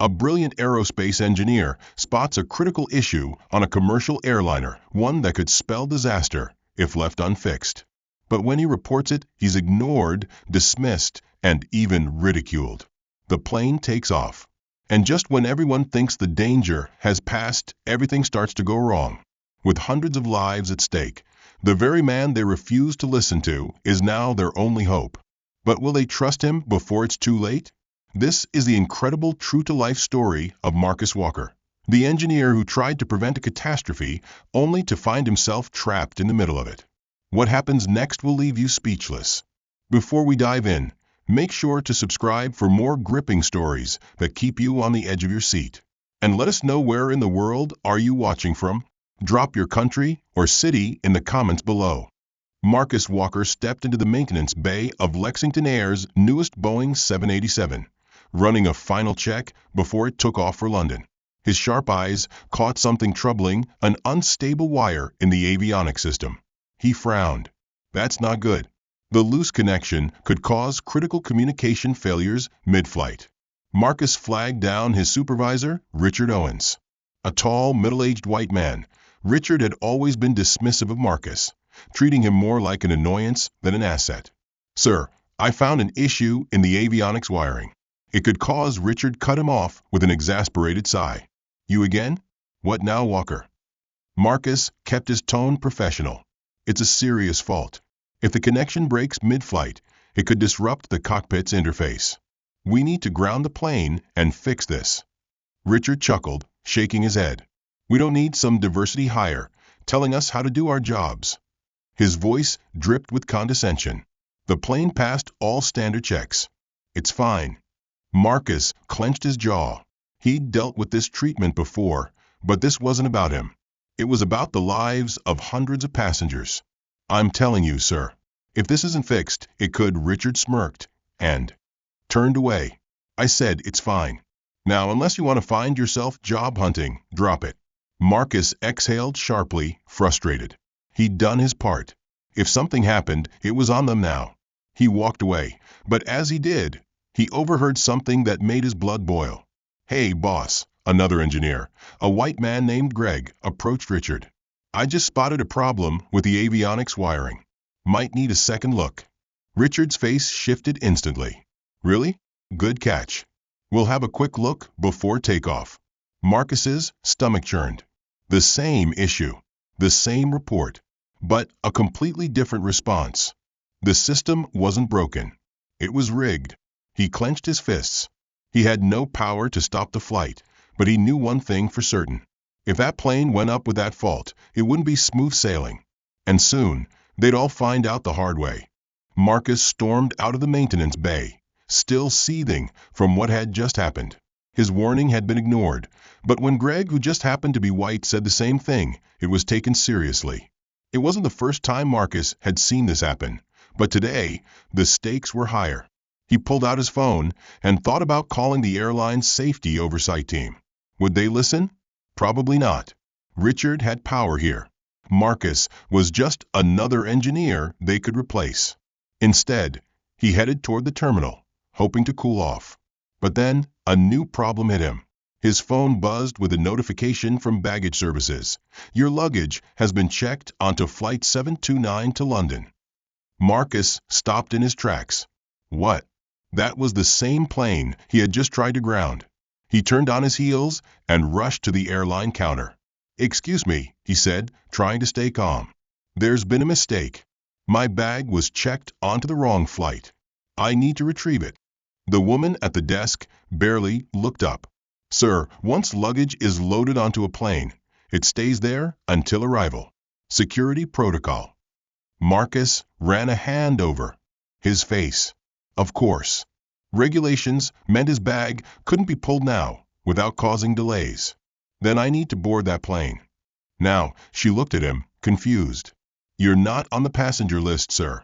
A brilliant aerospace engineer spots a critical issue on a commercial airliner, one that could spell disaster if left unfixed. But when he reports it, he's ignored, dismissed, and even ridiculed. The plane takes off. And just when everyone thinks the danger has passed, everything starts to go wrong. With hundreds of lives at stake, the very man they refuse to listen to is now their only hope. But will they trust him before it's too late? This is the incredible true-to-life story of Marcus Walker, the engineer who tried to prevent a catastrophe only to find himself trapped in the middle of it. What happens next will leave you speechless. Before we dive in, make sure to subscribe for more gripping stories that keep you on the edge of your seat. And let us know where in the world are you watching from. Drop your country or city in the comments below. Marcus Walker stepped into the maintenance bay of Lexington Air's newest Boeing 787, running a final check before it took off for London. His sharp eyes caught something troubling, an unstable wire in the avionics system. He frowned. That's not good. The loose connection could cause critical communication failures mid-flight. Marcus flagged down his supervisor, Richard Owens. A tall, middle-aged white man, Richard had always been dismissive of Marcus, treating him more like an annoyance than an asset. "Sir, I found an issue in the avionics wiring." It could cause Richard cut him off with an exasperated sigh. "You again? What now, Walker?" Marcus kept his tone professional. "It's a serious fault. If the connection breaks mid-flight, it could disrupt the cockpit's interface. We need to ground the plane and fix this." Richard chuckled, shaking his head. "We don't need some diversity hire telling us how to do our jobs." His voice dripped with condescension. "The plane passed all standard checks. It's fine." Marcus clenched his jaw. He'd dealt with this treatment before, but this wasn't about him. It was about the lives of hundreds of passengers. "I'm telling you, sir, if this isn't fixed, it could." Richard smirked and turned away. "I said it's fine. Now, unless you want to find yourself job hunting, drop it." Marcus exhaled sharply, frustrated. He'd done his part. If something happened, it was on them now. He walked away, but as he did, he overheard something that made his blood boil. "Hey, boss," another engineer, a white man named Greg, approached Richard. "I just spotted a problem with the avionics wiring. Might need a second look." Richard's face shifted instantly. "Really? Good catch. We'll have a quick look before takeoff." Marcus's stomach churned. The same issue, the same report, but a completely different response. The system wasn't broken. It was rigged. He clenched his fists. He had no power to stop the flight, but he knew one thing for certain. If that plane went up with that fault, it wouldn't be smooth sailing. And soon, they'd all find out the hard way. Marcus stormed out of the maintenance bay, still seething from what had just happened. His warning had been ignored, but when Greg, who just happened to be white, said the same thing, it was taken seriously. It wasn't the first time Marcus had seen this happen, but today, the stakes were higher. He pulled out his phone and thought about calling the airline's safety oversight team. Would they listen? Probably not. Richard had power here. Marcus was just another engineer they could replace. Instead, he headed toward the terminal, hoping to cool off. But then, a new problem hit him. His phone buzzed with a notification from baggage services. "Your luggage has been checked onto Flight 729 to London." Marcus stopped in his tracks. What? That was the same plane he had just tried to ground. He turned on his heels and rushed to the airline counter. "Excuse me," he said, trying to stay calm. "There's been a mistake. My bag was checked onto the wrong flight. I need to retrieve it." The woman at the desk barely looked up. "Sir, once luggage is loaded onto a plane, it stays there until arrival. Security protocol." Marcus ran a hand over his face. Of course. Regulations meant his bag couldn't be pulled now without causing delays. "Then I need to board that plane." Now, she looked at him, confused. "You're not on the passenger list, sir."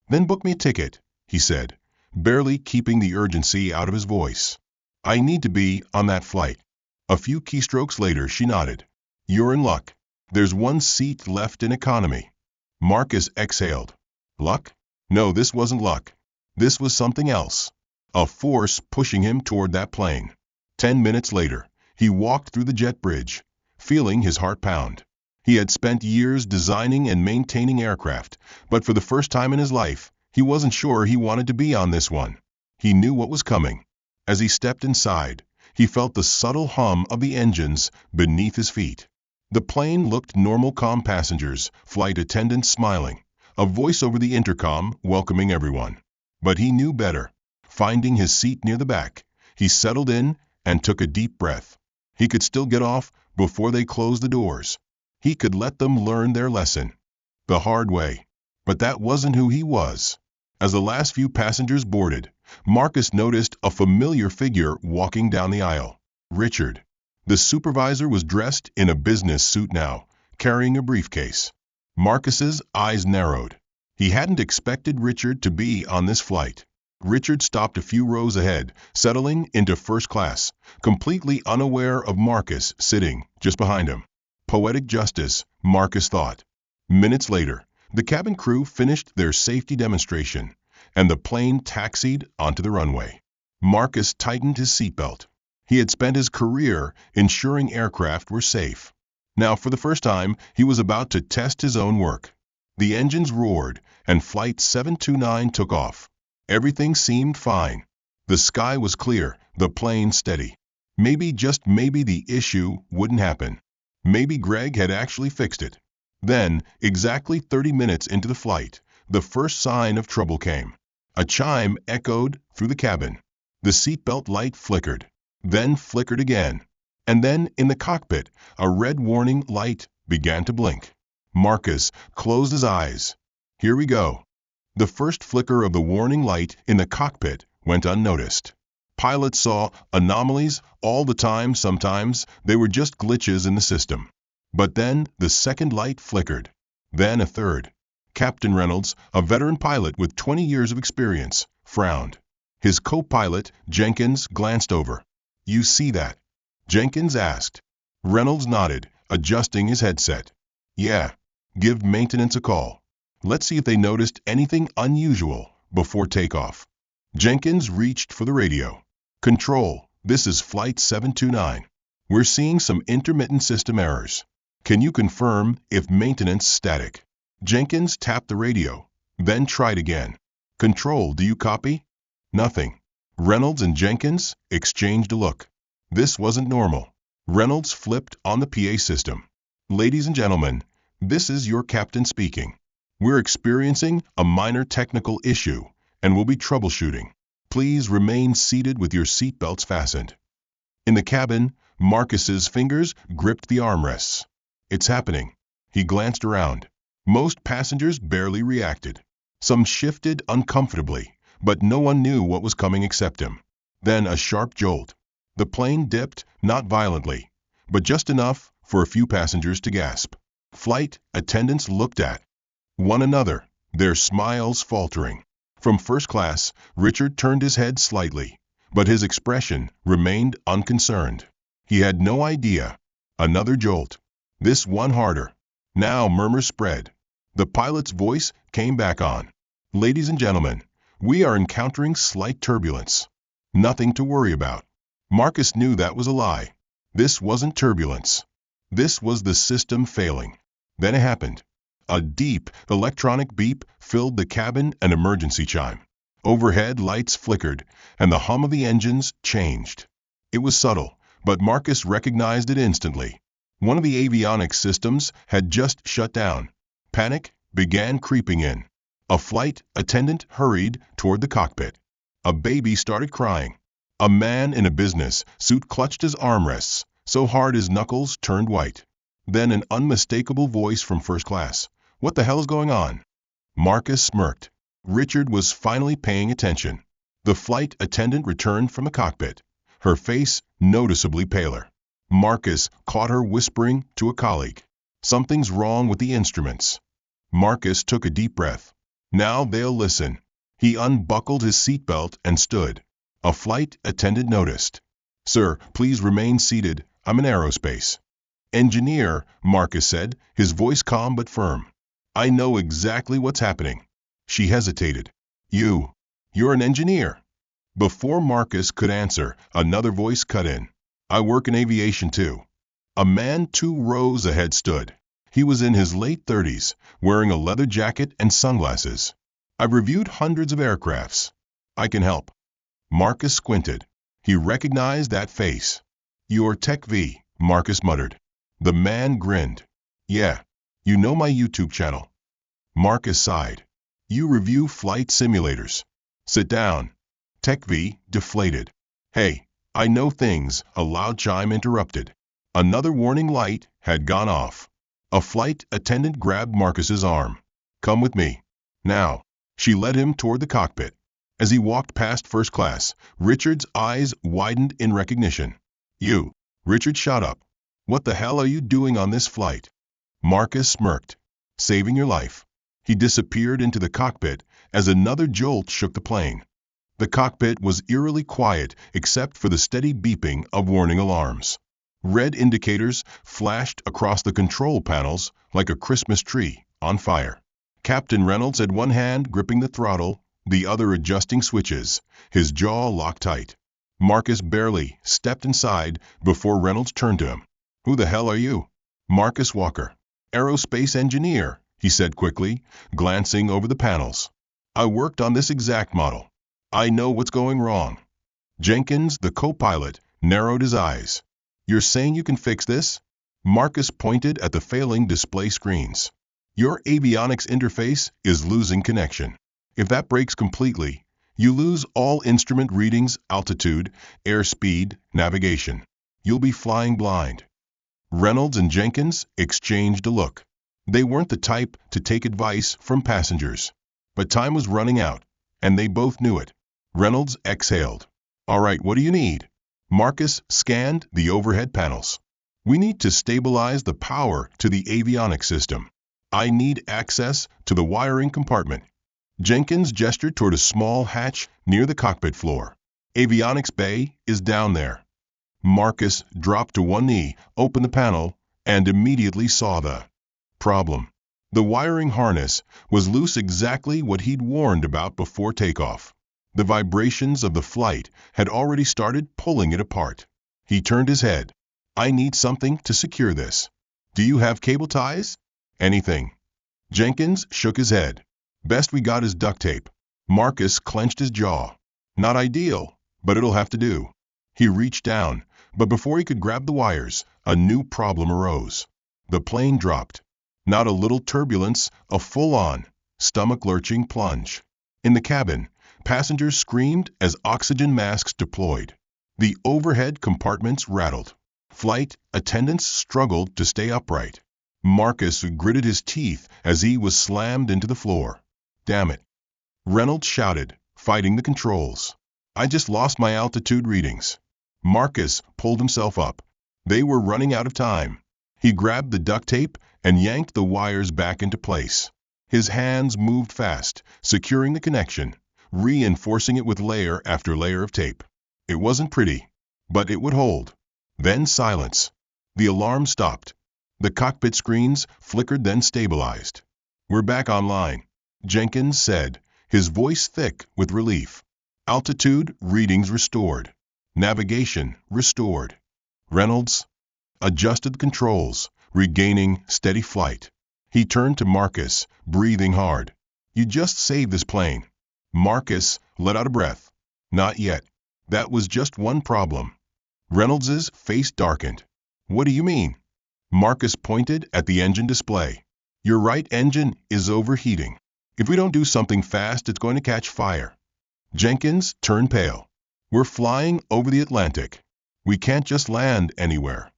"Then book me a ticket," he said, barely keeping the urgency out of his voice. "I need to be on that flight." A few keystrokes later, she nodded. "You're in luck. There's one seat left in economy." Marcus exhaled. Luck? No, this wasn't luck. This was something else. A force pushing him toward that plane. 10 minutes later, he walked through the jet bridge, feeling his heart pound. He had spent years designing and maintaining aircraft, but for the first time in his life, he wasn't sure he wanted to be on this one. He knew what was coming. As he stepped inside, he felt the subtle hum of the engines beneath his feet. The plane looked normal, calm passengers, flight attendants smiling, a voice over the intercom welcoming everyone. But he knew better. Finding his seat near the back, he settled in and took a deep breath. He could still get off before they closed the doors. He could let them learn their lesson the hard way. But that wasn't who he was. As the last few passengers boarded, Marcus noticed a familiar figure walking down the aisle. Richard. The supervisor was dressed in a business suit now, carrying a briefcase. Marcus's eyes narrowed. He hadn't expected Richard to be on this flight. Richard stopped a few rows ahead, settling into first class, completely unaware of Marcus sitting just behind him. Poetic justice, Marcus thought. Minutes later, the cabin crew finished their safety demonstration, and the plane taxied onto the runway. Marcus tightened his seatbelt. He had spent his career ensuring aircraft were safe. Now, for the first time, he was about to test his own work. The engines roared, and Flight 729 took off. Everything seemed fine. The sky was clear, the plane steady. Maybe, just maybe, the issue wouldn't happen. Maybe Greg had actually fixed it. Then, exactly 30 minutes into the flight, the first sign of trouble came. A chime echoed through the cabin. The seatbelt light flickered, then flickered again. And then, in the cockpit, a red warning light began to blink. Marcus closed his eyes. Here we go. The first flicker of the warning light in the cockpit went unnoticed. Pilots saw anomalies all the time. Sometimes they were just glitches in the system. But then the second light flickered. Then a third. Captain Reynolds, a veteran pilot with 20 years of experience, frowned. His co-pilot, Jenkins, glanced over. You see that? Jenkins asked. Reynolds nodded, adjusting his headset. Yeah. Give maintenance a call. Let's see if they noticed anything unusual before takeoff. Jenkins reached for the radio. Control, this is Flight 729. We're seeing some intermittent system errors. Can you confirm if maintenance static? Jenkins tapped the radio, then tried again. Control, do you copy? Nothing. Reynolds and Jenkins exchanged a look. This wasn't normal. Reynolds flipped on the PA system. Ladies and gentlemen, this is your captain speaking. We're experiencing a minor technical issue and will be troubleshooting. Please remain seated with your seatbelts fastened. In the cabin, Marcus's fingers gripped the armrests. It's happening. He glanced around. Most passengers barely reacted. Some shifted uncomfortably, but no one knew what was coming except him. Then a sharp jolt. The plane dipped, not violently, but just enough for a few passengers to gasp. Flight attendants looked at one another, their smiles faltering. From first class, Richard turned his head slightly, but his expression remained unconcerned. He had no idea. Another jolt. This one harder. Now murmurs spread. The pilot's voice came back on. Ladies and gentlemen, we are encountering slight turbulence. Nothing to worry about. Marcus knew that was a lie. This wasn't turbulence. This was the system failing. Then it happened. A deep, electronic beep filled the cabin, an emergency chime. Overhead lights flickered, and the hum of the engines changed. It was subtle, but Marcus recognized it instantly. One of the avionics systems had just shut down. Panic began creeping in. A flight attendant hurried toward the cockpit. A baby started crying. A man in a business suit clutched his armrests so hard his knuckles turned white. Then an unmistakable voice from first class. What the hell is going on? Marcus smirked. Richard was finally paying attention. The flight attendant returned from the cockpit, her face noticeably paler. Marcus caught her whispering to a colleague. Something's wrong with the instruments. Marcus took a deep breath. Now they'll listen. He unbuckled his seatbelt and stood. A flight attendant noticed. Sir, please remain seated. I'm in aerospace. Engineer, Marcus said, his voice calm but firm. I know exactly what's happening. She hesitated. You're an engineer. Before Marcus could answer, another voice cut in. I work in aviation too. A man 2 rows ahead stood. He was in his late 30s, wearing a leather jacket and sunglasses. I've reviewed hundreds of aircrafts. I can help. Marcus squinted. He recognized that face. You're Tech V, Marcus muttered. The man grinned. Yeah, you know my YouTube channel. Marcus sighed. You review flight simulators. Sit down. Tech V deflated. Hey, I know things, a loud chime interrupted. Another warning light had gone off. A flight attendant grabbed Marcus's arm. Come with me. Now. She led him toward the cockpit. As he walked past first class, Richard's eyes widened in recognition. You. Richard shot up. What the hell are you doing on this flight? Marcus smirked. Saving your life. He disappeared into the cockpit as another jolt shook the plane. The cockpit was eerily quiet except for the steady beeping of warning alarms. Red indicators flashed across the control panels like a Christmas tree on fire. Captain Reynolds had one hand gripping the throttle, the other adjusting switches, his jaw locked tight. Marcus barely stepped inside before Reynolds turned to him. Who the hell are you? Marcus Walker. Aerospace engineer, he said quickly, glancing over the panels. I worked on this exact model. I know what's going wrong. Jenkins, the co-pilot, narrowed his eyes. You're saying you can fix this? Marcus pointed at the failing display screens. Your avionics interface is losing connection. If that breaks completely, you lose all instrument readings, altitude, airspeed, navigation. You'll be flying blind. Reynolds and Jenkins exchanged a look. They weren't the type to take advice from passengers. But time was running out, and they both knew it. Reynolds exhaled. All right, what do you need? Marcus scanned the overhead panels. We need to stabilize the power to the avionics system. I need access to the wiring compartment. Jenkins gestured toward a small hatch near the cockpit floor. Avionics bay is down there. Marcus dropped to one knee, opened the panel, and immediately saw the problem. The wiring harness was loose, exactly what he'd warned about before takeoff. The vibrations of the flight had already started pulling it apart. He turned his head. I need something to secure this. Do you have cable ties? Anything. Jenkins shook his head. Best we got is duct tape. Marcus clenched his jaw. Not ideal, but it'll have to do. He reached down, but before he could grab the wires, a new problem arose. The plane dropped. Not a little turbulence, a full-on, stomach-lurching plunge. In the cabin, passengers screamed as oxygen masks deployed. The overhead compartments rattled. Flight attendants struggled to stay upright. Marcus gritted his teeth as he was slammed into the floor. Damn it. Reynolds shouted, fighting the controls. I just lost my altitude readings. Marcus pulled himself up. They were running out of time. He grabbed the duct tape and yanked the wires back into place. His hands moved fast, securing the connection, reinforcing it with layer after layer of tape. It wasn't pretty, but it would hold. Then silence. The alarm stopped. The cockpit screens flickered, then stabilized. We're back online, Jenkins said, his voice thick with relief. Altitude readings restored. Navigation restored. Reynolds adjusted the controls, regaining steady flight. He turned to Marcus, breathing hard. You just saved this plane. Marcus let out a breath. Not yet. That was just one problem. Reynolds's face darkened. What do you mean? Marcus pointed at the engine display. Your right engine is overheating. If we don't do something fast, it's going to catch fire. Jenkins turned pale. We're flying over the Atlantic. We can't just land anywhere.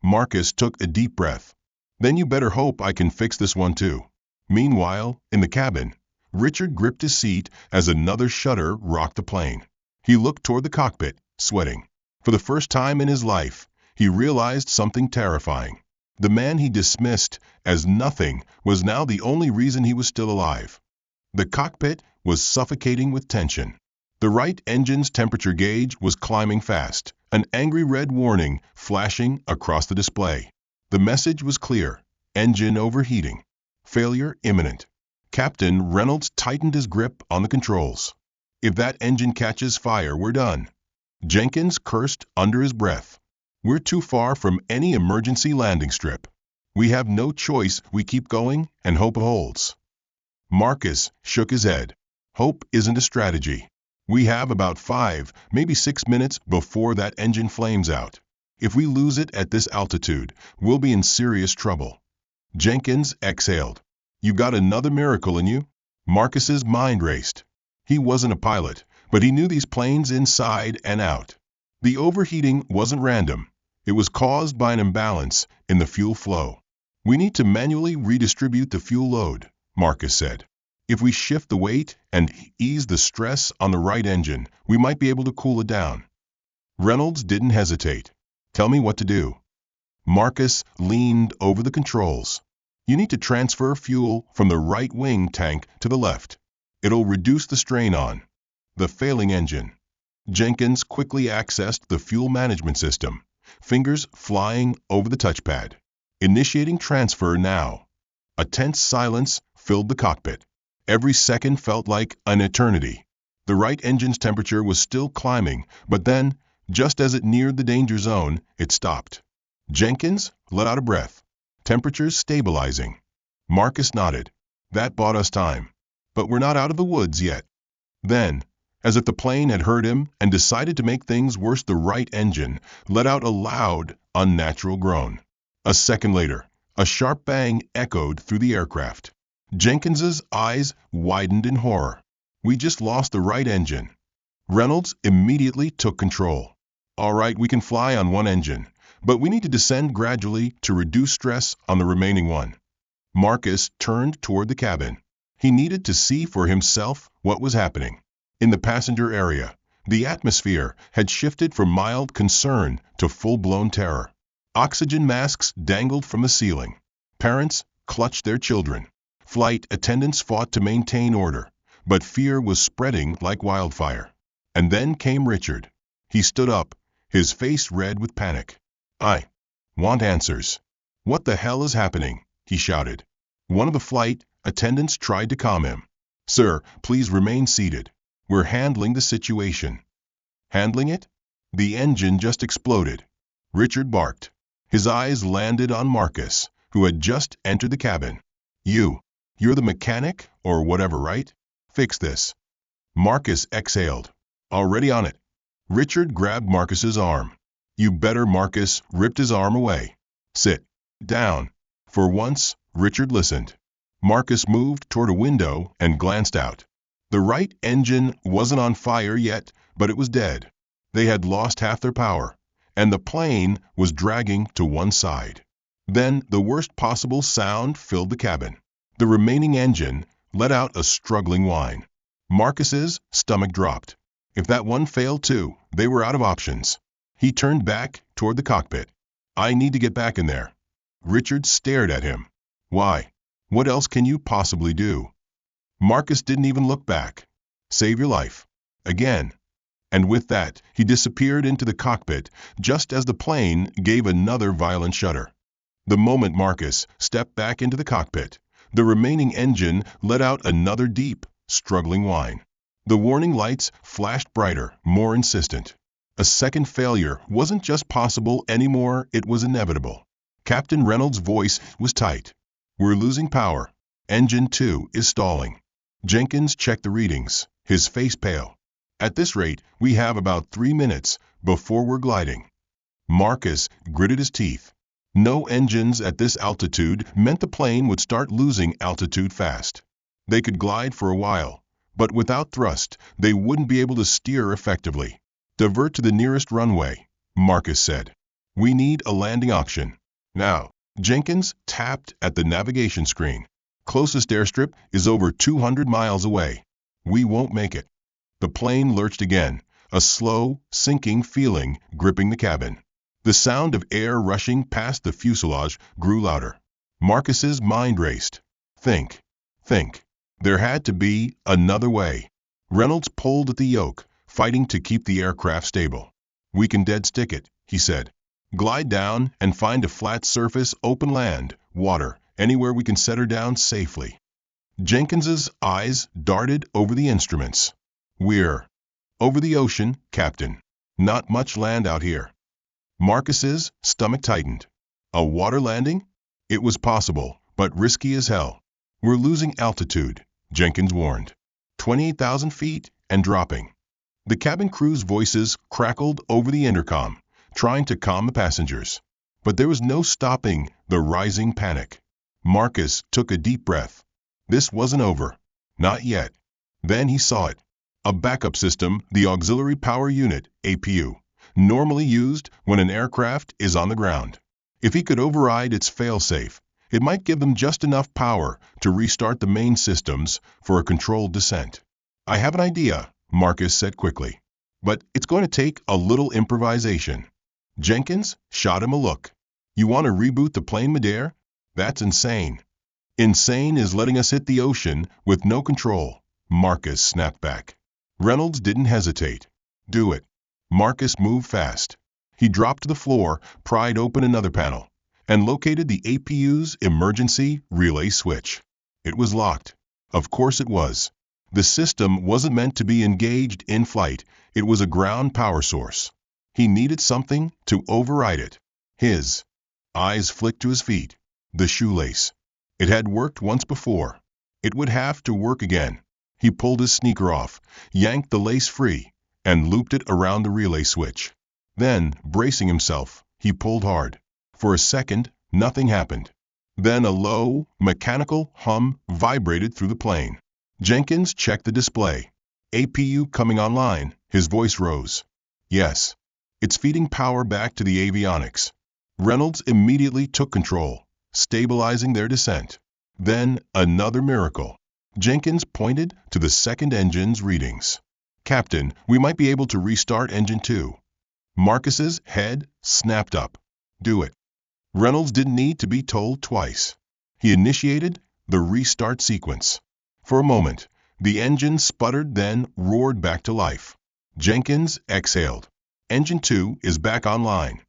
Marcus took a deep breath. Then you better hope I can fix this one too. Meanwhile, in the cabin, Richard gripped his seat as another shudder rocked the plane. He looked toward the cockpit, sweating. For the first time in his life, he realized something terrifying. The man he dismissed as nothing was now the only reason he was still alive. The cockpit was suffocating with tension. The right engine's temperature gauge was climbing fast, an angry red warning flashing across the display. The message was clear: engine overheating. Failure imminent. Captain Reynolds tightened his grip on the controls. If that engine catches fire, we're done. Jenkins cursed under his breath. We're too far from any emergency landing strip. We have no choice. We keep going and hope holds." Marcus shook his head. "Hope isn't a strategy. We have about 5, maybe 6 minutes before that engine flames out. If we lose it at this altitude, we'll be in serious trouble." Jenkins exhaled. "You got another miracle in you?" Marcus's mind raced. He wasn't a pilot, but he knew these planes inside and out. The overheating wasn't random. It was caused by an imbalance in the fuel flow. "We need to manually redistribute the fuel load," Marcus said. "If we shift the weight and ease the stress on the right engine, we might be able to cool it down." Reynolds didn't hesitate. "Tell me what to do." Marcus leaned over the controls. "You need to transfer fuel from the right wing tank to the left. It'll reduce the strain on the failing engine." Jenkins quickly accessed the fuel management system, fingers flying over the touchpad. "Initiating transfer now." A tense silence filled the cockpit. Every second felt like an eternity. The right engine's temperature was still climbing, but then, just as it neared the danger zone, it stopped. Jenkins let out a breath. "Temperature's stabilizing." Marcus nodded. "That bought us time. But we're not out of the woods yet." Then, as if the plane had heard him and decided to make things worse, the right engine let out a loud, unnatural groan. A second later, a sharp bang echoed through the aircraft. Jenkins's eyes widened in horror. "We just lost the right engine." Reynolds immediately took control. "All right, we can fly on one engine, but we need to descend gradually to reduce stress on the remaining one." Marcus turned toward the cabin. He needed to see for himself what was happening. In the passenger area, the atmosphere had shifted from mild concern to full-blown terror. Oxygen masks dangled from the ceiling. Parents clutched their children. Flight attendants fought to maintain order, but fear was spreading like wildfire. And then came Richard. He stood up, his face red with panic. "I want answers." "What the hell is happening?" he shouted. One of the flight attendants tried to calm him. "Sir, please remain seated. We're handling the situation." "Handling it?" "The engine just exploded." Richard barked. His eyes landed on Marcus, who had just entered the cabin. You're the mechanic, or whatever, right? Fix this." Marcus exhaled. "Already on it." Richard grabbed Marcus's arm. "You better." Marcus ripped his arm away. "Sit down." For once, Richard listened. Marcus moved toward a window and glanced out. The right engine wasn't on fire yet, but it was dead. They had lost half their power, and the plane was dragging to one side. Then the worst possible sound filled the cabin. The remaining engine let out a struggling whine. Marcus's stomach dropped. If that one failed too, they were out of options. He turned back toward the cockpit. "I need to get back in there." Richard stared at him. "Why? What else can you possibly do?" Marcus didn't even look back. "Save your life." Again. And with that, he disappeared into the cockpit just as the plane gave another violent shudder. The moment Marcus stepped back into the cockpit, the remaining engine let out another deep, struggling whine. The warning lights flashed brighter, more insistent. A second failure wasn't just possible anymore, it was inevitable. Captain Reynolds' voice was tight. "We're losing power. Engine 2 is stalling." Jenkins checked the readings, his face pale. "At this rate, we have about 3 minutes before we're gliding." Marcus gritted his teeth. No engines at this altitude meant the plane would start losing altitude fast. They could glide for a while, but without thrust, they wouldn't be able to steer effectively. "Divert to the nearest runway," Marcus said. "We need a landing option. Now." Jenkins tapped at the navigation screen. "Closest airstrip is over 200 miles away. We won't make it." The plane lurched again, a slow, sinking feeling gripping the cabin. The sound of air rushing past the fuselage grew louder. Marcus's mind raced. Think. There had to be another way. Reynolds pulled at the yoke, fighting to keep the aircraft stable. "We can dead stick it," he said. "Glide down and find a flat surface, open land, water, anywhere we can set her down safely." Jenkins's eyes darted over the instruments. "We're over the ocean, Captain. Not much land out here." Marcus's stomach tightened. A water landing? It was possible, but risky as hell. We're losing altitude, Jenkins warned. 28,000 feet and dropping. The cabin crew's voices crackled over the intercom, trying to calm the passengers. But there was no stopping the rising panic. Marcus took a deep breath. This wasn't over. Not yet. Then he saw it. A backup system, the Auxiliary Power Unit, APU, normally used when an aircraft is on the ground. If he could override its failsafe, it might give them just enough power to restart the main systems for a controlled descent. I have an idea, Marcus said quickly. But it's going to take a little improvisation. Jenkins shot him a look. You want to reboot the plane midair? That's insane. Insane is letting us hit the ocean with no control, Marcus snapped back. Reynolds didn't hesitate. Do it. Marcus moved fast. He dropped to the floor, pried open another panel, and located the APU's emergency relay switch. It was locked. Of course it was. The system wasn't meant to be engaged in flight. It was a ground power source. He needed something to override it. His eyes flicked to his feet. The shoelace. It had worked once before. It would have to work again. He pulled his sneaker off, yanked the lace free, and looped it around the relay switch. Then, bracing himself, he pulled hard. For a second, nothing happened. Then a low, mechanical hum vibrated through the plane. Jenkins checked the display. APU coming online, his voice rose. Yes. It's feeding power back to the avionics. Reynolds immediately took control, stabilizing their descent. Then, another miracle. Jenkins pointed to the second engine's readings. Captain, we might be able to restart engine 2. Marcus's head snapped up. Do it. Reynolds didn't need to be told twice. He initiated the restart sequence. For a moment, the engine sputtered, then roared back to life. Jenkins exhaled. Engine 2 is back online.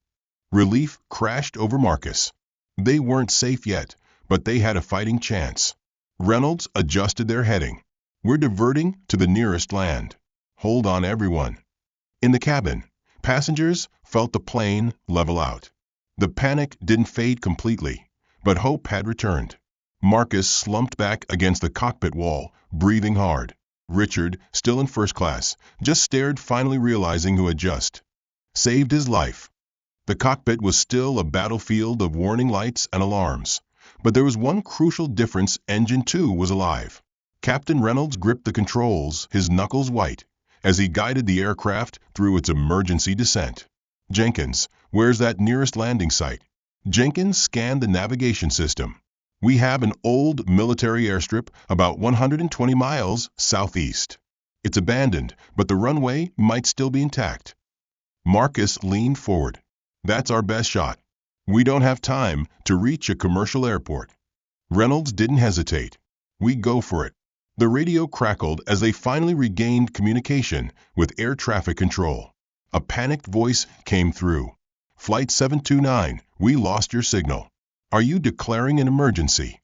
Relief crashed over Marcus. They weren't safe yet, but they had a fighting chance. Reynolds adjusted their heading. We're diverting to the nearest land. Hold on, everyone. In the cabin, passengers felt the plane level out. The panic didn't fade completely, but hope had returned. Marcus slumped back against the cockpit wall, breathing hard. Richard, still in first class, just stared, finally realizing who had just saved his life. The cockpit was still a battlefield of warning lights and alarms. But there was one crucial difference: Engine 2 was alive. Captain Reynolds gripped the controls, his knuckles white, as he guided the aircraft through its emergency descent. Jenkins, where's that nearest landing site? Jenkins scanned the navigation system. We have an old military airstrip about 120 miles southeast. It's abandoned, but the runway might still be intact. Marcus leaned forward. That's our best shot. We don't have time to reach a commercial airport. Reynolds didn't hesitate. We go for it. The radio crackled as they finally regained communication with air traffic control. A panicked voice came through. Flight 729, we lost your signal. Are you declaring an emergency?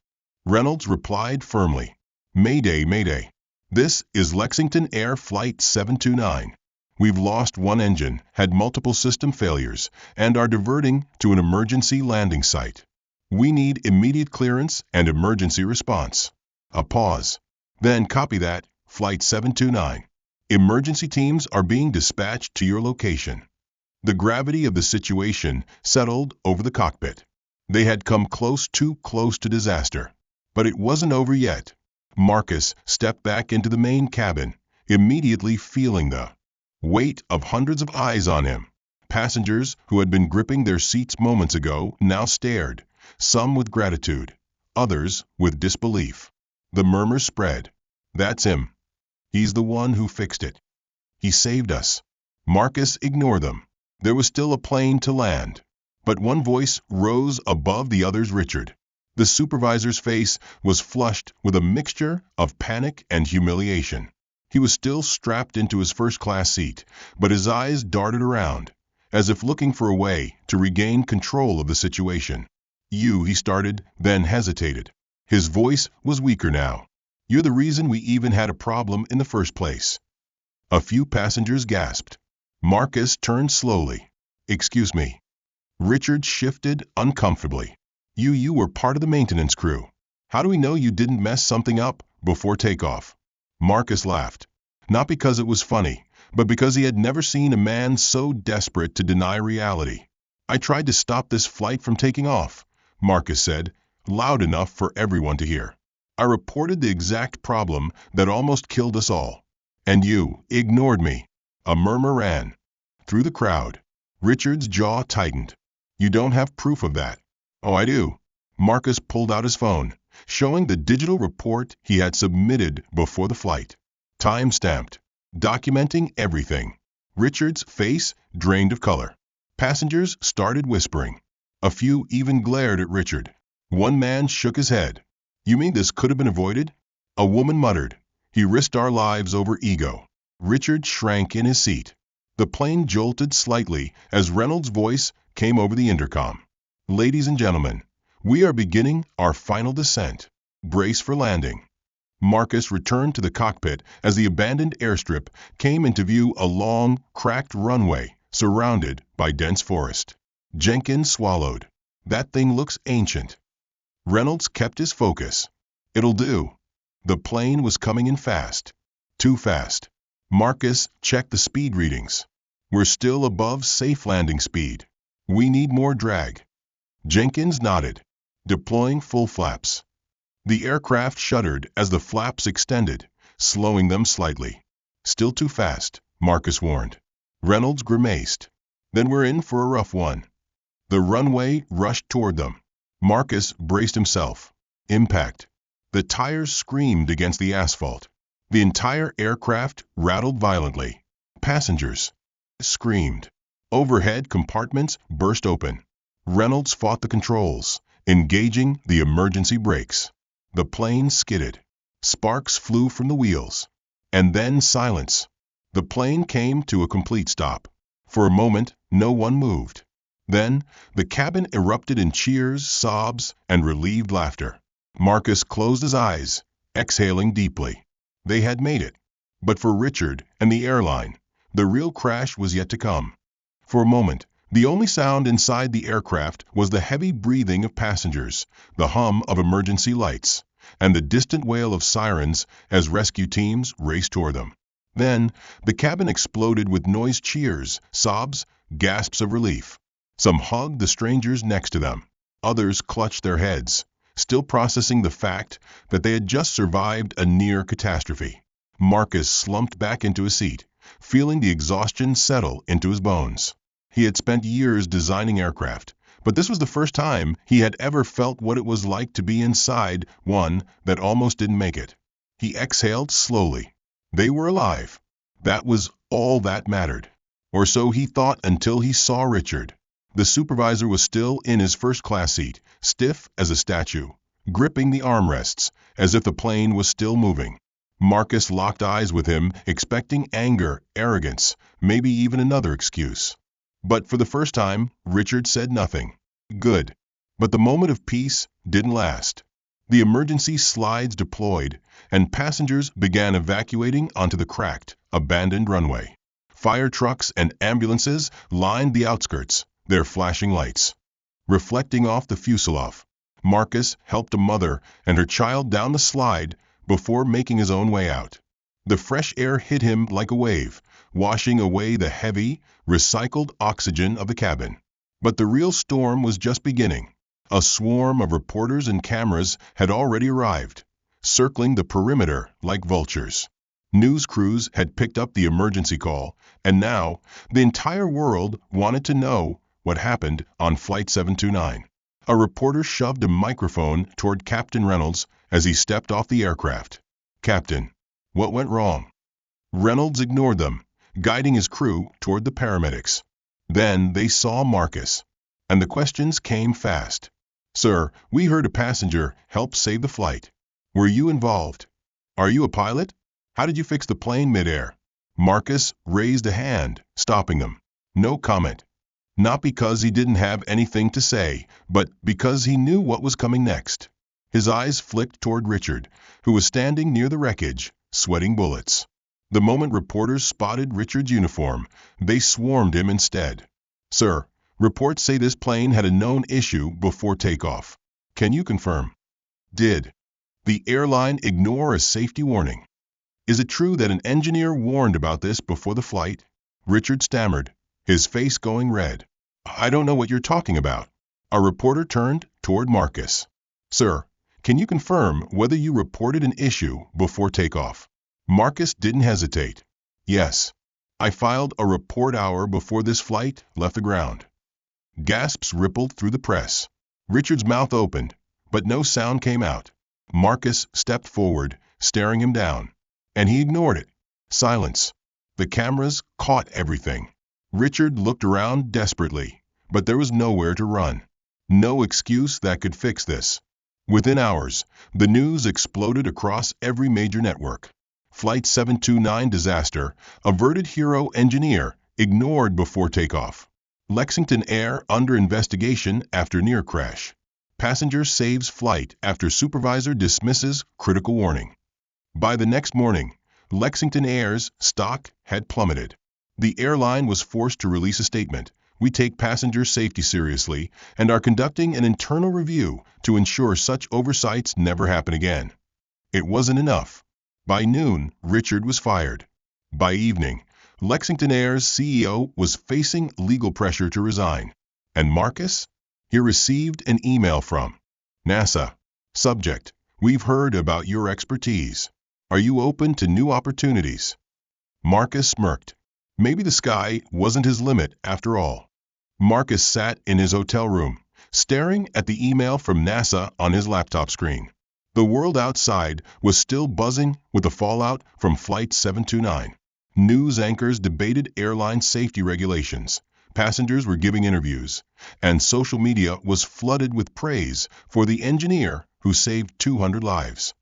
Reynolds replied firmly. Mayday, mayday. This is Lexington Air Flight 729. We've lost one engine, had multiple system failures, and are diverting to an emergency landing site. We need immediate clearance and emergency response. A pause. Then copy that, Flight 729. Emergency teams are being dispatched to your location. The gravity of the situation settled over the cockpit. They had come too close to disaster. But it wasn't over yet. Marcus stepped back into the main cabin, immediately feeling the weight of hundreds of eyes on him. Passengers who had been gripping their seats moments ago now stared, some with gratitude, others with disbelief. The murmurs spread. That's him. He's the one who fixed it. He saved us. Marcus ignored them. There was still a plane to land. But one voice rose above the others: Richard. The supervisor's face was flushed with a mixture of panic and humiliation. He was still strapped into his first-class seat, but his eyes darted around, as if looking for a way to regain control of the situation. You, he started, then hesitated. His voice was weaker now. You're the reason we even had a problem in the first place. A few passengers gasped. Marcus turned slowly. Excuse me. Richard shifted uncomfortably. You were part of the maintenance crew. How do we know you didn't mess something up before takeoff?" Marcus laughed. Not because it was funny, but because he had never seen a man so desperate to deny reality. "I tried to stop this flight from taking off," Marcus said, loud enough for everyone to hear. "I reported the exact problem that almost killed us all. And you ignored me." A murmur ran through the crowd. Richard's jaw tightened. "You don't have proof of that." "Oh, I do." Marcus pulled out his phone, showing the digital report he had submitted before the flight. Time-stamped, documenting everything. Richard's face drained of color. Passengers started whispering. A few even glared at Richard. One man shook his head. "You mean this could have been avoided?" A woman muttered. "He risked our lives over ego." Richard shrank in his seat. The plane jolted slightly as Reynolds' voice came over the intercom. "Ladies and gentlemen, we are beginning our final descent. Brace for landing." Marcus returned to the cockpit as the abandoned airstrip came into view, a long, cracked runway surrounded by dense forest. Jenkins swallowed. "That thing looks ancient." Reynolds kept his focus. "It'll do." The plane was coming in fast. Too fast. Marcus checked the speed readings. "We're still above safe landing speed. We need more drag." Jenkins nodded. "Deploying full flaps." The aircraft shuddered as the flaps extended, slowing them slightly. "Still too fast," Marcus warned. Reynolds grimaced. "Then we're in for a rough one." The runway rushed toward them. Marcus braced himself. Impact. The tires screamed against the asphalt. The entire aircraft rattled violently. Passengers screamed. Overhead compartments burst open. Reynolds fought the controls, engaging the emergency brakes. The plane skidded. Sparks flew from the wheels. And then silence. The plane came to a complete stop. For a moment, no one moved. Then, the cabin erupted in cheers, sobs, and relieved laughter. Marcus closed his eyes, exhaling deeply. They had made it. But for Richard and the airline, the real crash was yet to come. For a moment, the only sound inside the aircraft was the heavy breathing of passengers, the hum of emergency lights, and the distant wail of sirens as rescue teams raced toward them. Then, the cabin exploded with noise, cheers, sobs, gasps of relief. Some hugged the strangers next to them. Others clutched their heads, still processing the fact that they had just survived a near catastrophe. Marcus slumped back into his seat, feeling the exhaustion settle into his bones. He had spent years designing aircraft, but this was the first time he had ever felt what it was like to be inside one that almost didn't make it. He exhaled slowly. They were alive. That was all that mattered. Or so he thought until he saw Richard. The supervisor was still in his first-class seat, stiff as a statue, gripping the armrests, as if the plane was still moving. Marcus locked eyes with him, expecting anger, arrogance, maybe even another excuse. But for the first time, Richard said nothing. Good. But the moment of peace didn't last. The emergency slides deployed, and passengers began evacuating onto the cracked, abandoned runway. Fire trucks and ambulances lined the outskirts, their flashing lights. Reflecting off the fuselage, Marcus helped a mother and her child down the slide before making his own way out. The fresh air hit him like a wave, washing away the heavy, recycled oxygen of the cabin. But the real storm was just beginning. A swarm of reporters and cameras had already arrived, circling the perimeter like vultures. News crews had picked up the emergency call, and now the entire world wanted to know what happened on Flight 729. A reporter shoved a microphone toward Captain Reynolds as he stepped off the aircraft. "Captain, what went wrong?" Reynolds ignored them, guiding his crew toward the paramedics. Then they saw Marcus, and the questions came fast. "Sir, we heard a passenger help save the flight. Were you involved? Are you a pilot? How did you fix the plane midair?" Marcus raised a hand, stopping them. No comment. Not because he didn't have anything to say, but because he knew what was coming next. His eyes flicked toward Richard, who was standing near the wreckage, sweating bullets. The moment reporters spotted Richard's uniform, they swarmed him instead. "Sir, Reports say this plane had a known issue before takeoff. Can you confirm? Did the airline ignore a safety warning? Is it true that an engineer warned about this before the flight? Richard stammered, his face going red. I don't know what you're talking about. A reporter turned toward Marcus. Sir, can you confirm whether you reported an issue before takeoff? Marcus didn't hesitate. Yes. I filed a report hour before this flight left the ground. Gasps rippled through the press. Richard's mouth opened, but no sound came out. Marcus stepped forward, staring him down. And he ignored it. Silence. The cameras caught everything. Richard looked around desperately, but there was nowhere to run. No excuse that could fix this. Within hours, the news exploded across every major network. Flight 729 disaster, averted hero engineer ignored before takeoff. Lexington Air under investigation after near crash. Passenger saves flight after supervisor dismisses critical warning. By the next morning, Lexington Air's stock had plummeted. The airline was forced to release a statement. We take passenger safety seriously and are conducting an internal review to ensure such oversights never happen again. It wasn't enough. By noon, Richard was fired. By evening, Lexington Air's CEO was facing legal pressure to resign. And Marcus? He received an email from NASA. Subject: We've heard about your expertise. Are you open to new opportunities? Marcus smirked. Maybe the sky wasn't his limit after all. Marcus sat in his hotel room, staring at the email from NASA on his laptop screen. The world outside was still buzzing with the fallout from Flight 729. News anchors debated airline safety regulations. Passengers were giving interviews, and social media was flooded with praise for the engineer who saved 200 lives.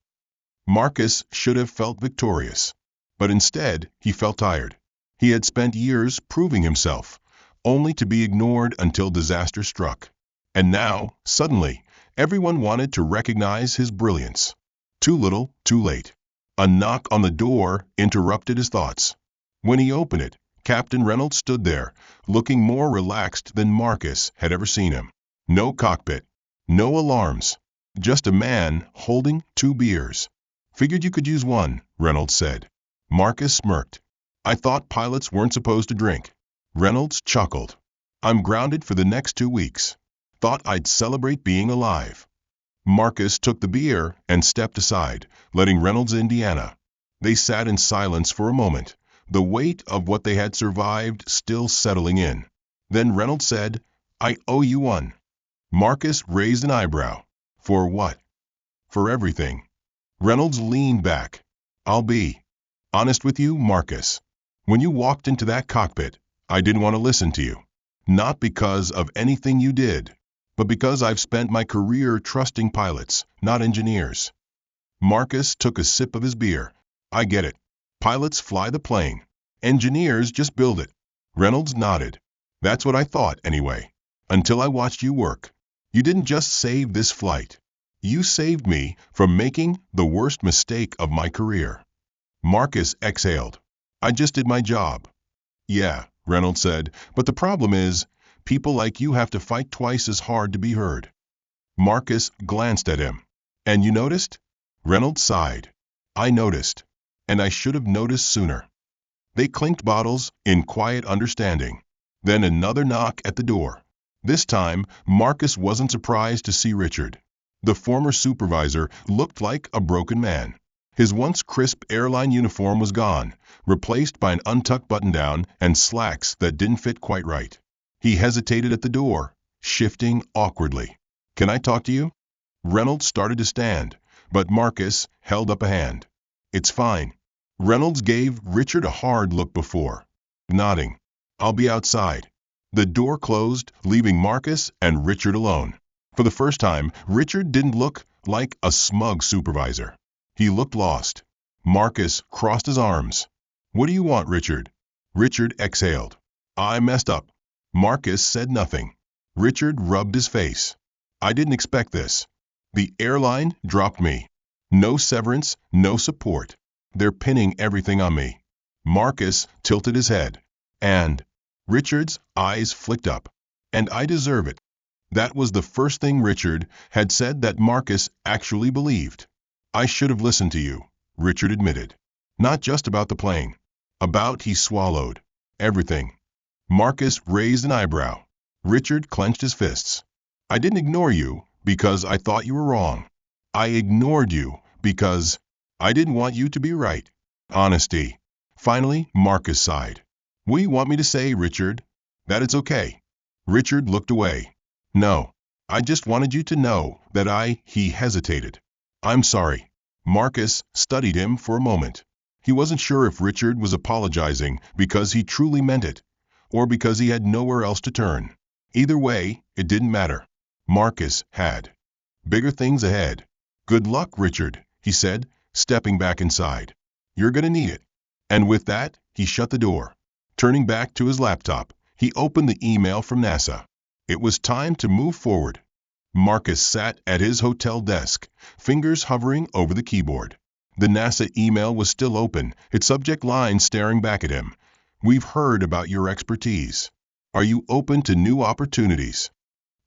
Marcus should have felt victorious, but instead he felt tired. He had spent years proving himself, only to be ignored until disaster struck. And now, suddenly, everyone wanted to recognize his brilliance. Too little, too late. A knock on the door interrupted his thoughts. When he opened it, Captain Reynolds stood there, looking more relaxed than Marcus had ever seen him. No cockpit, no alarms, just a man holding 2 beers. Figured you could use one, Reynolds said. Marcus smirked. I thought pilots weren't supposed to drink. Reynolds chuckled. I'm grounded for the next 2 weeks. Thought I'd celebrate being alive. Marcus took the beer and stepped aside, letting Reynolds Indiana. They sat in silence for a moment, the weight of what they had survived still settling in. Then Reynolds said, I owe you one. Marcus raised an eyebrow. For what? For everything. Reynolds leaned back. I'll be honest with you, Marcus. When you walked into that cockpit, I didn't want to listen to you. Not because of anything you did, but because I've spent my career trusting pilots, not engineers. Marcus took a sip of his beer. I get it. Pilots fly the plane. Engineers just build it. Reynolds nodded. That's what I thought anyway. Until I watched you work. You didn't just save this flight. You saved me from making the worst mistake of my career. Marcus exhaled. I just did my job. Yeah, Reynolds said, but the problem is, people like you have to fight twice as hard to be heard. Marcus glanced at him. And you noticed? Reynolds sighed. I noticed. And I should have noticed sooner. They clinked bottles in quiet understanding. Then another knock at the door. This time, Marcus wasn't surprised to see Richard. The former supervisor looked like a broken man. His once crisp airline uniform was gone, replaced by an untucked button-down and slacks that didn't fit quite right. He hesitated at the door, shifting awkwardly. Can I talk to you? Reynolds started to stand, but Marcus held up a hand. It's fine. Reynolds gave Richard a hard look before, nodding. I'll be outside. The door closed, leaving Marcus and Richard alone. For the first time, Richard didn't look like a smug supervisor. He looked lost. Marcus crossed his arms. What do you want, Richard? Richard exhaled. I messed up. Marcus said nothing. Richard rubbed his face. I didn't expect this. The airline dropped me. No severance, no support. They're pinning everything on me. Marcus tilted his head. And Richard's eyes flicked up. And I deserve it. That was the first thing Richard had said that Marcus actually believed. I should have listened to you, Richard admitted. Not just about the plane. He swallowed. Everything. Marcus raised an eyebrow. Richard clenched his fists. I didn't ignore you because I thought you were wrong. I ignored you because I didn't want you to be right. Honesty. Finally, Marcus sighed. Will you want me to say, Richard, that it's okay? Richard looked away. No. I just wanted you to know that he hesitated. I'm sorry. Marcus studied him for a moment. He wasn't sure if Richard was apologizing because he truly meant it, or because he had nowhere else to turn. Either way, it didn't matter. Marcus had bigger things ahead. Good luck, Richard, he said, stepping back inside. You're gonna need it. And with that, he shut the door. Turning back to his laptop, he opened the email from NASA. It was time to move forward. Marcus sat at his hotel desk, fingers hovering over the keyboard. The NASA email was still open, its subject line staring back at him. We've heard about your expertise. Are you open to new opportunities?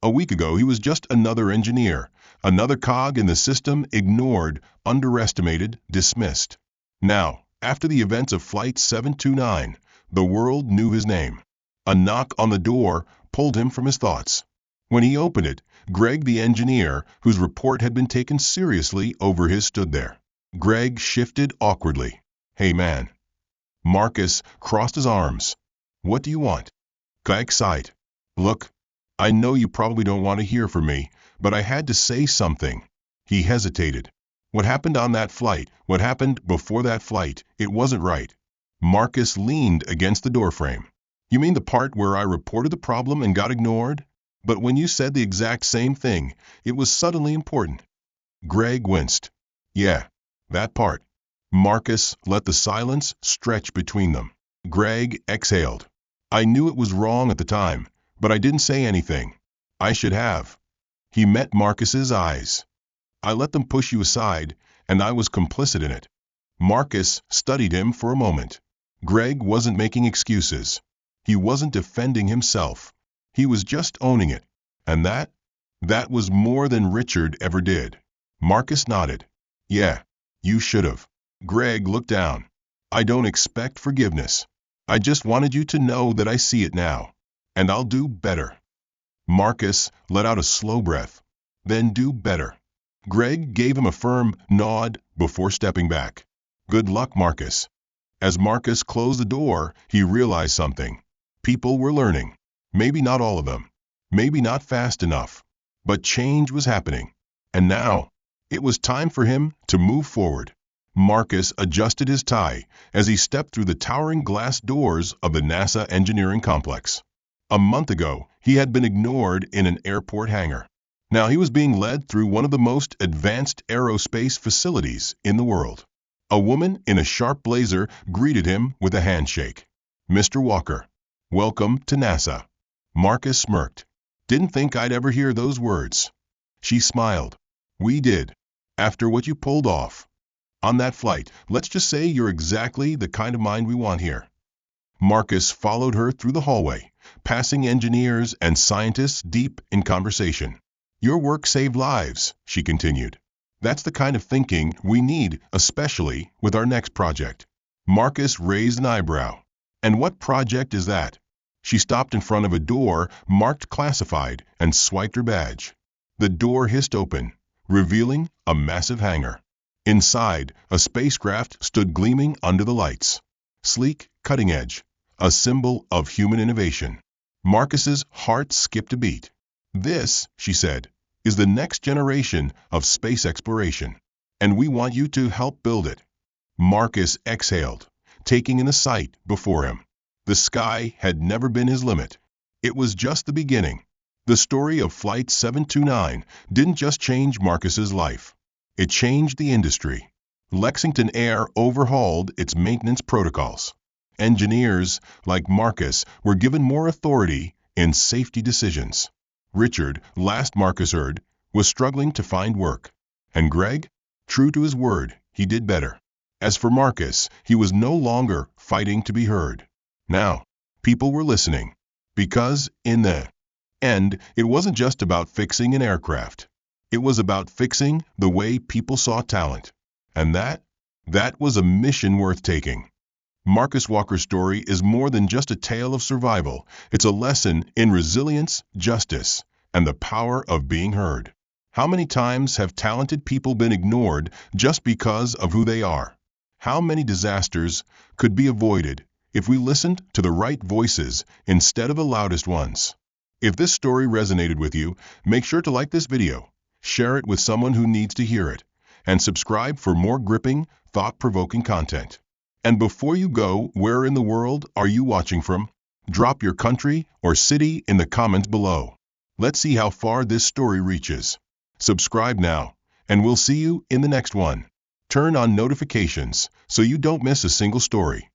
A week ago, he was just another engineer, another cog in the system, ignored, underestimated, dismissed. Now, after the events of Flight 729, the world knew his name. A knock on the door pulled him from his thoughts. When he opened it, Greg, the engineer, whose report had been taken seriously over his, stood there. Greg shifted awkwardly. Hey, man. Marcus crossed his arms. What do you want? Greg sighed. Look, I know you probably don't want to hear from me, but I had to say something. He hesitated. What happened on that flight, what happened before that flight, it wasn't right. Marcus leaned against the doorframe. You mean the part where I reported the problem and got ignored? But when you said the exact same thing, it was suddenly important. Greg winced. Yeah, that part. Marcus let the silence stretch between them. Greg exhaled. I knew it was wrong at the time, but I didn't say anything. I should have. He met Marcus's eyes. I let them push you aside, and I was complicit in it. Marcus studied him for a moment. Greg wasn't making excuses. He wasn't defending himself. He was just owning it. And that was more than Richard ever did. Marcus nodded. Yeah, you should have. Greg looked down. I don't expect forgiveness. I just wanted you to know that I see it now. And I'll do better. Marcus let out a slow breath. Then do better. Greg gave him a firm nod before stepping back. Good luck, Marcus. As Marcus closed the door, he realized something. People were learning. Maybe not all of them. Maybe not fast enough. But change was happening. And now, it was time for him to move forward. Marcus adjusted his tie as he stepped through the towering glass doors of the NASA engineering complex. A month ago, he had been ignored in an airport hangar. Now he was being led through one of the most advanced aerospace facilities in the world. A woman in a sharp blazer greeted him with a handshake. Mr. Walker, welcome to NASA. Marcus smirked. Didn't think I'd ever hear those words. She smiled. We did. After what you pulled off. On that flight, let's just say you're exactly the kind of mind we want here. Marcus followed her through the hallway, passing engineers and scientists deep in conversation. Your work saved lives, she continued. That's the kind of thinking we need, especially with our next project. Marcus raised an eyebrow. And what project is that? She stopped in front of a door marked classified and swiped her badge. The door hissed open, revealing a massive hangar. Inside, a spacecraft stood gleaming under the lights. Sleek, cutting edge, a symbol of human innovation. Marcus's heart skipped a beat. This, she said, is the next generation of space exploration, and we want you to help build it. Marcus exhaled, taking in the sight before him. The sky had never been his limit. It was just the beginning. The story of Flight 729 didn't just change Marcus's life. It changed the industry. Lexington Air overhauled its maintenance protocols. Engineers, like Marcus, were given more authority in safety decisions. Richard, last Marcus heard, was struggling to find work. And Greg? True to his word, he did better. As for Marcus, he was no longer fighting to be heard. Now, people were listening. Because in the And it wasn't just about fixing an aircraft. It was about fixing the way people saw talent. And that was a mission worth taking. Marcus Walker's story is more than just a tale of survival. It's a lesson in resilience, justice, and the power of being heard. How many times have talented people been ignored just because of who they are? How many disasters could be avoided if we listened to the right voices instead of the loudest ones? If this story resonated with you, make sure to like this video, share it with someone who needs to hear it, and subscribe for more gripping, thought-provoking content. And before you go, where in the world are you watching from? Drop your country or city in the comments below. Let's see how far this story reaches. Subscribe now, and we'll see you in the next one. Turn on notifications so you don't miss a single story.